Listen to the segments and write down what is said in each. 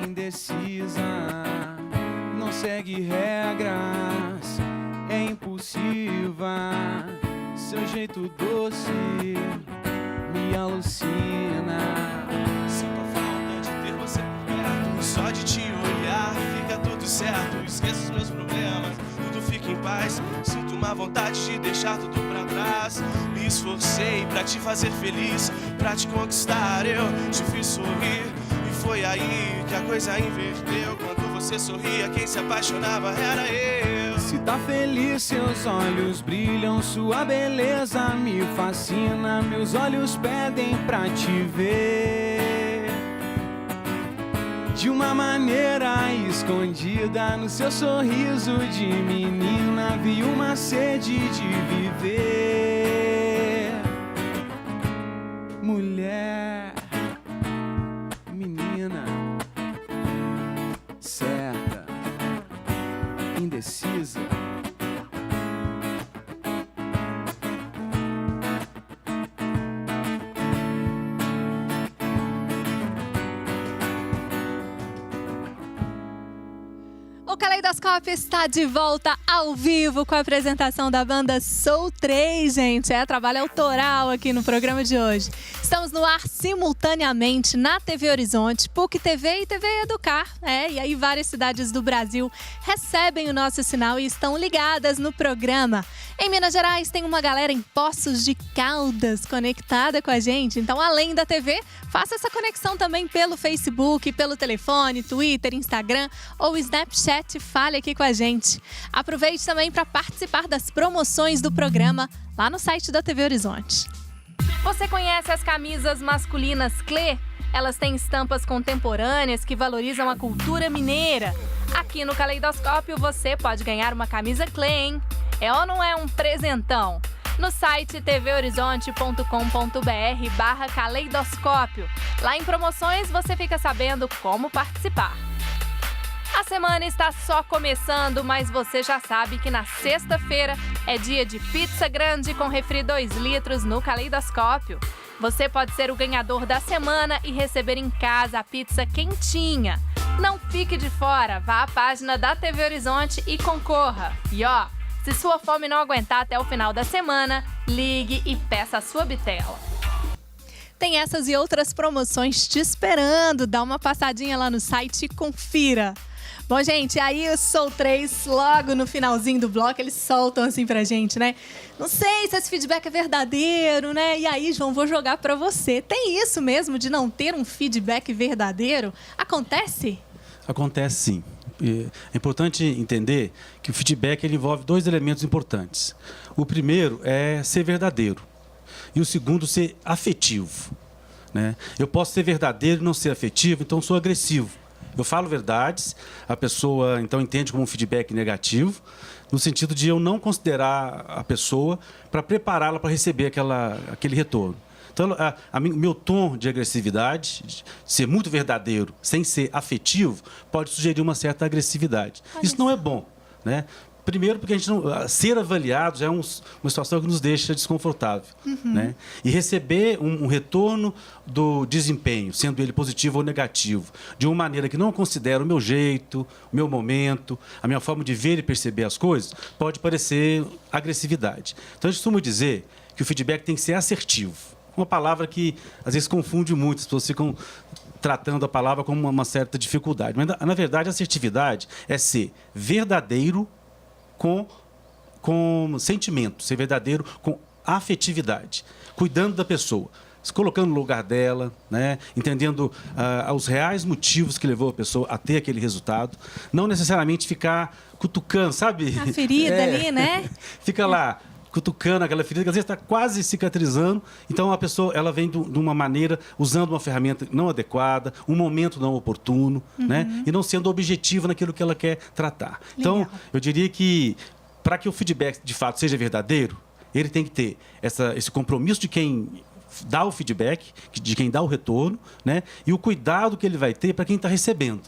indecisa, não segue regras, é impulsiva, seu jeito doce me alucina. Sinto a falta de ter você por perto, só de te olhar fica tudo certo. Esqueço os meus problemas, tudo fica em paz. Sinto uma vontade de deixar tudo pra trás. Me esforcei pra te fazer feliz, pra te conquistar eu te fiz sorrir. E foi aí que a coisa inverteu. Quando você sorria, quem se apaixonava era eu. Se tá feliz, seus olhos brilham, sua beleza me fascina. Meus olhos pedem pra te ver de uma maneira escondida. No seu sorriso de menina vi uma sede de viver. Mulher, menina, certa, indecisa. O Caleidoscópio está de volta ao vivo com a apresentação da banda Soul 3, gente. É trabalho autoral aqui no programa de hoje. Estamos no ar simultaneamente na TV Horizonte, PUC TV e TV Educar. E aí várias cidades do Brasil recebem o nosso sinal e estão ligadas no programa. Em Minas Gerais tem uma galera em Poços de Caldas conectada com a gente. Então, além da TV, faça essa conexão também pelo Facebook, pelo telefone, Twitter, Instagram ou Snapchat. Fale aqui com a gente. Aproveite também para participar das promoções do programa lá no site da TV Horizonte. Você conhece as camisas masculinas Clé? Elas têm estampas contemporâneas que valorizam a cultura mineira. Aqui no Caleidoscópio você pode ganhar uma camisa Clé, hein? É ou não é um presentão? No site tvhorizonte.com.br/caleidoscópio. Lá em promoções você fica sabendo como participar. A semana está só começando, mas você já sabe que na sexta-feira é dia de pizza grande com refri 2 litros no Caleidoscópio. Você pode ser o ganhador da semana e receber em casa a pizza quentinha. Não fique de fora, vá à página da TV Horizonte e concorra. E ó, se sua fome não aguentar até o final da semana, ligue e peça a sua bitela. Tem essas e outras promoções te esperando. Dá uma passadinha lá no site e confira. Bom, gente, aí o Soul 3, logo no finalzinho do bloco, eles soltam assim pra gente, né? Não sei se esse feedback é verdadeiro, né? E aí, João, vou jogar pra você. Tem isso mesmo de não ter um feedback verdadeiro? Acontece? Acontece sim. É importante entender que o feedback ele envolve 2 elementos importantes. O primeiro é ser verdadeiro e o segundo, ser afetivo, né? Eu posso ser verdadeiro e não ser afetivo, então sou agressivo. Eu falo verdades, a pessoa então entende como um feedback negativo, no sentido de eu não considerar a pessoa para prepará-la para receber aquele retorno. Então, meu tom de agressividade, de ser muito verdadeiro, sem ser afetivo, pode sugerir uma certa agressividade. Isso não é bom, né? Primeiro, porque a gente não, ser avaliado já é uma situação que nos deixa desconfortável. Né? E receber um retorno do desempenho, sendo ele positivo ou negativo, de uma maneira que não considera o meu jeito, o meu momento, a minha forma de ver e perceber as coisas, pode parecer agressividade. Então, eu costumo dizer que o feedback tem que ser assertivo. Uma palavra que, às vezes, confunde muito, as pessoas ficam tratando a palavra com uma certa dificuldade. Mas, na verdade, a assertividade é ser verdadeiro com sentimento, ser verdadeiro com afetividade, cuidando da pessoa, se colocando no lugar dela, né? Entendendo os reais motivos que levou a pessoa a ter aquele resultado, não necessariamente ficar cutucando, sabe? A ferida ali, né? Fica lá cutucando aquela ferida que às vezes está quase cicatrizando. Então a pessoa ela vem de uma maneira, usando uma ferramenta não adequada, um momento não oportuno, né? E não sendo objetivo naquilo que ela quer tratar. Então, eu diria que para que o feedback de fato seja verdadeiro, ele tem que ter esse compromisso de quem dá o feedback, de quem dá o retorno, né? E o cuidado que ele vai ter para quem está recebendo.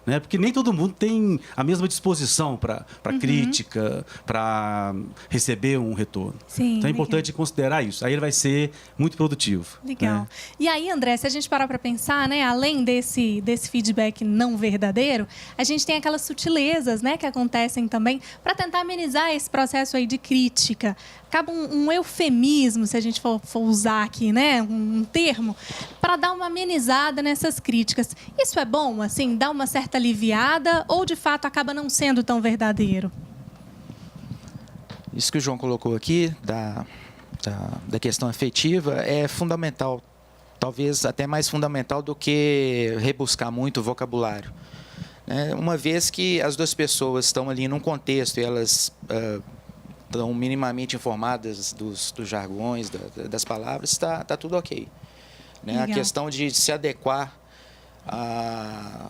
né? Porque nem todo mundo tem a mesma disposição para crítica, para receber um retorno. Sim, então é importante considerar isso. Aí ele vai ser muito produtivo. Legal. Né? E aí, André, se a gente parar para pensar, né, além desse feedback não verdadeiro, a gente tem aquelas sutilezas, né, que acontecem também para tentar amenizar esse processo aí de crítica. Acaba um eufemismo, se a gente for usar aqui, né, um termo, para dar uma amenizada nessas críticas. Isso é bom, assim, dá uma certa aliviada ou, de fato, acaba não sendo tão verdadeiro? Isso que o João colocou aqui, da questão afetiva, é fundamental. Talvez até mais fundamental do que rebuscar muito o vocabulário. Né? Uma vez que as duas pessoas estão ali num contexto e elas estão minimamente informadas dos jargões, das palavras, está tudo ok. Né? A questão de se adequar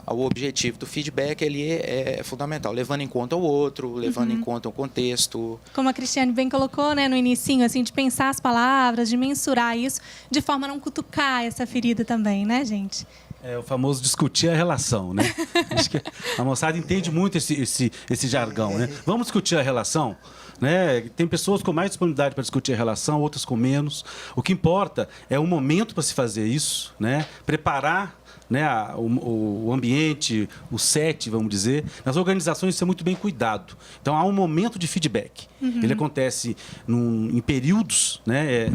ao objetivo do feedback ele é fundamental, levando em conta o outro, levando em conta o contexto. Como a Cristiane bem colocou, né, no inicinho, assim, de pensar as palavras, de mensurar isso, de forma a não cutucar essa ferida também, né, gente? É o famoso discutir a relação, né? Acho que a moçada entende muito esse jargão, né? Vamos discutir a relação, né? Tem pessoas com mais disponibilidade para discutir a relação, outras com menos. O que importa é o momento para se fazer isso, né? Preparar, né, o ambiente, o set, vamos dizer. Nas organizações isso é muito bem cuidado. Então há um momento de feedback. Ele acontece em períodos, né?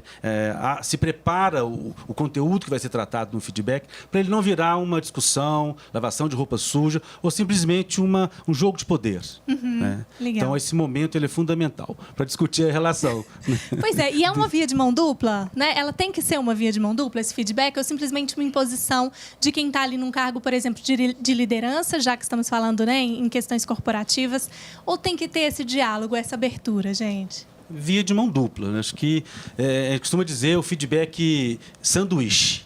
Se prepara o conteúdo que vai ser tratado no feedback para ele não virar uma discussão, lavação de roupa suja ou simplesmente um jogo de poder. Né? Então esse momento ele é fundamental para discutir a relação. Pois é, e é uma via de mão dupla, né? Ela tem que ser uma via de mão dupla, esse feedback, ou simplesmente uma imposição de quem está ali num cargo, por exemplo, de liderança, já que estamos falando, né, em questões corporativas, ou tem que ter esse diálogo, essa abertura, gente? Via de mão dupla. Né? Acho que a gente costuma dizer o feedback sanduíche.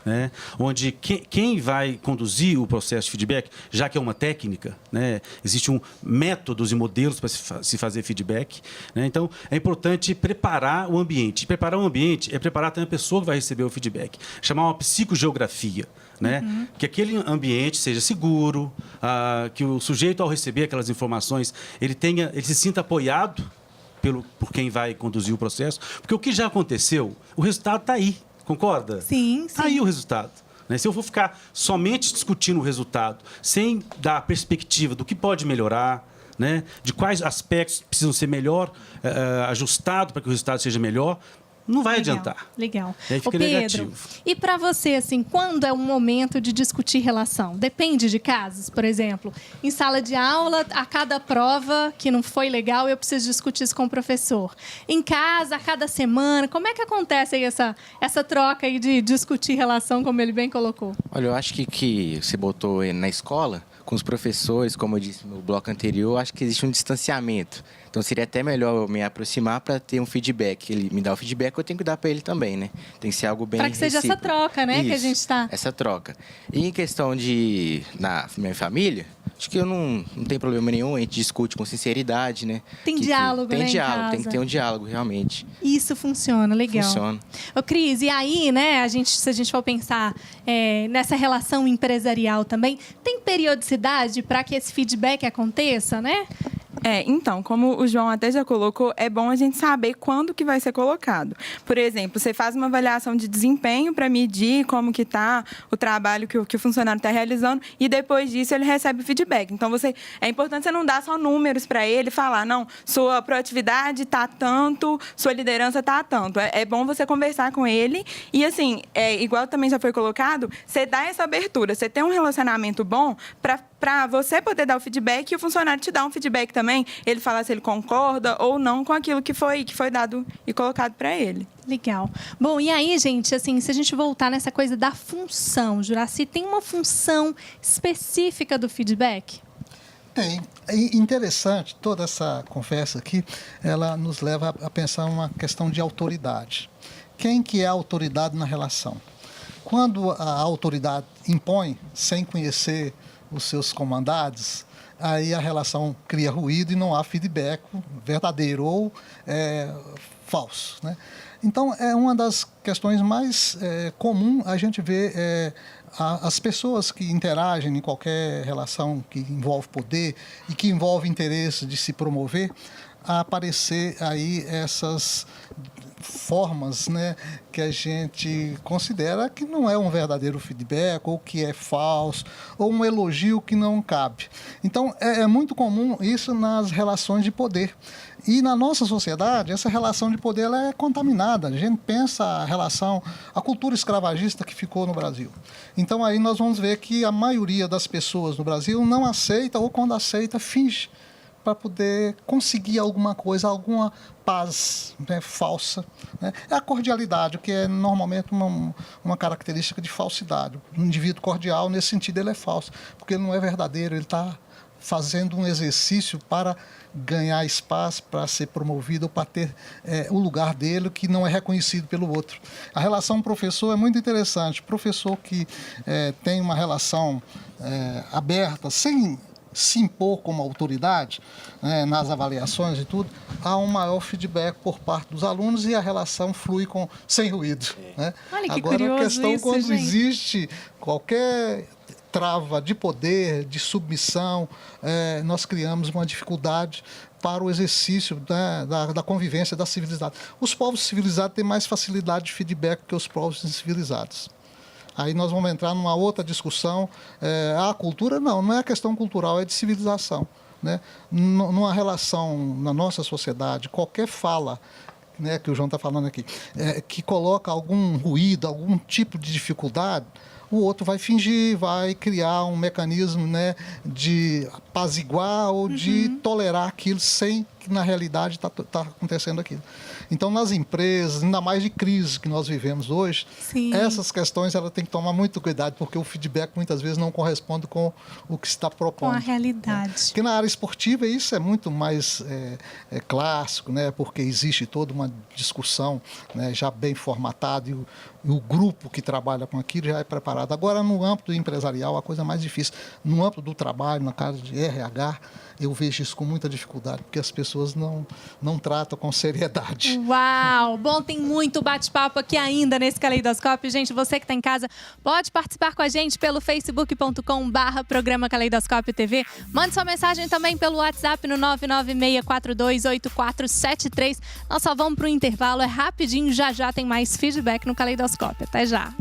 Né? Onde quem vai conduzir o processo de feedback, já que é uma técnica, né? Existem métodos e modelos para se fazer feedback. Né? Então, é importante preparar o ambiente. Preparar o ambiente é preparar também a pessoa que vai receber o feedback. Chamar uma psicogeografia. Né? Que aquele ambiente seja seguro, que o sujeito, ao receber aquelas informações, ele se sinta apoiado por quem vai conduzir o processo. Porque o que já aconteceu, o resultado está aí. Concorda? Sim, sim. Está aí o resultado. Né? Se eu for ficar somente discutindo o resultado, sem dar a perspectiva do que pode melhorar, né? De quais aspectos precisam ser melhor ajustados para que o resultado seja melhor, não vai adiantar. Legal. E aí fica Pedro, negativo. E para você, assim, quando é o momento de discutir relação? Depende de casos, por exemplo. Em sala de aula, a cada prova que não foi legal, eu preciso discutir isso com o professor. Em casa, a cada semana, como é que acontece aí essa troca aí de discutir relação, como ele bem colocou? Olha, eu acho que você botou na escola, com os professores, como eu disse no bloco anterior, acho que existe um distanciamento. Então, seria até melhor eu me aproximar para ter um feedback. Ele me dá o feedback, eu tenho que dar para ele também, né? Tem que ser algo bem recíproco. Para que seja essa troca, né? Isso, que a gente está... essa troca. E em questão na minha família, acho que eu não tem problema nenhum, a gente discute com sinceridade, né? Tem diálogo, tem né, diálogo, em casa. tem que ter um diálogo, realmente. Isso funciona, legal. Funciona. Ô, Cris, e aí, né, se a gente for pensar nessa relação empresarial também, tem periodicidade para que esse feedback aconteça, né? Então, como o João até já colocou, é bom a gente saber quando que vai ser colocado. Por exemplo, você faz uma avaliação de desempenho para medir como que está o trabalho que o funcionário está realizando e depois disso ele recebe o feedback. Então, é importante você não dar só números para ele, falar, não, sua proatividade está tanto, sua liderança está tanto. É bom você conversar com ele e, assim, igual também já foi colocado, você dá essa abertura, você tem um relacionamento bom para você poder dar o feedback e o funcionário te dar um feedback também, ele falar se ele concorda ou não com aquilo que foi dado e colocado para ele. Legal. Bom, e aí, gente, assim, se a gente voltar nessa coisa da função, Juraci, tem uma função específica do feedback? Tem. É interessante, toda essa conversa aqui, ela nos leva a pensar uma questão de autoridade. Quem que é a autoridade na relação? Quando a autoridade impõe, sem conhecer os seus comandados, aí a relação cria ruído e não há feedback verdadeiro ou falso, né? Então, é uma das questões mais comum a gente ver As pessoas que interagem em qualquer relação que envolve poder e que envolve interesse de se promover, a aparecer aí essas formas, né, que a gente considera que não é um verdadeiro feedback, ou que é falso, ou um elogio que não cabe. Então, é muito comum isso nas relações de poder. E na nossa sociedade, essa relação de poder ela é contaminada. A gente pensa a cultura escravagista que ficou no Brasil. Então, aí nós vamos ver que a maioria das pessoas no Brasil não aceita, ou quando aceita, finge, para poder conseguir alguma coisa, alguma paz, né, falsa. Né? É a cordialidade, o que é normalmente uma característica de falsidade. Um indivíduo cordial, nesse sentido, ele é falso, porque ele não é verdadeiro, ele está fazendo um exercício para ganhar espaço, para ser promovido, ou para ter o lugar dele, que não é reconhecido pelo outro. A relação professor é muito interessante. O professor que tem uma relação aberta, sem se impor como autoridade, né, nas avaliações e tudo, há um maior feedback por parte dos alunos e a relação flui sem ruído. Né? Olha que Agora, curioso a questão isso, quando gente. existe qualquer trava de poder, de submissão, nós criamos uma dificuldade para o exercício da convivência da civilidade. Os povos civilizados têm mais facilidade de feedback que os povos incivilizados. Aí nós vamos entrar numa outra discussão. A cultura, não é questão cultural, é de civilização. Né? Numa relação na nossa sociedade, qualquer fala, né, que o João está falando aqui, que coloca algum ruído, algum tipo de dificuldade, o outro vai fingir, vai criar um mecanismo, né, de apaziguar ou de tolerar aquilo sem que na realidade está acontecendo aquilo. Então, nas empresas, ainda mais de crise que nós vivemos hoje, Sim. essas questões ela tem que tomar muito cuidado, porque o feedback muitas vezes não corresponde com o que se está propondo. Com a realidade. Porque na área esportiva isso é muito mais clássico, né? Porque existe toda uma discussão, né, já bem formatada, e o grupo que trabalha com aquilo já é preparado. Agora, no âmbito empresarial, a coisa é mais difícil. No âmbito do trabalho, na casa de RH, eu vejo isso com muita dificuldade, porque as pessoas não tratam com seriedade. Uau! Bom, tem muito bate-papo aqui ainda nesse Caleidoscópio. Gente, você que está em casa, pode participar com a gente pelo facebook.com/programa Caleidoscópio TV. Mande sua mensagem também pelo WhatsApp no 996428473. Nós só vamos para o intervalo, é rapidinho, já tem mais feedback no Caleidoscópio. Até já!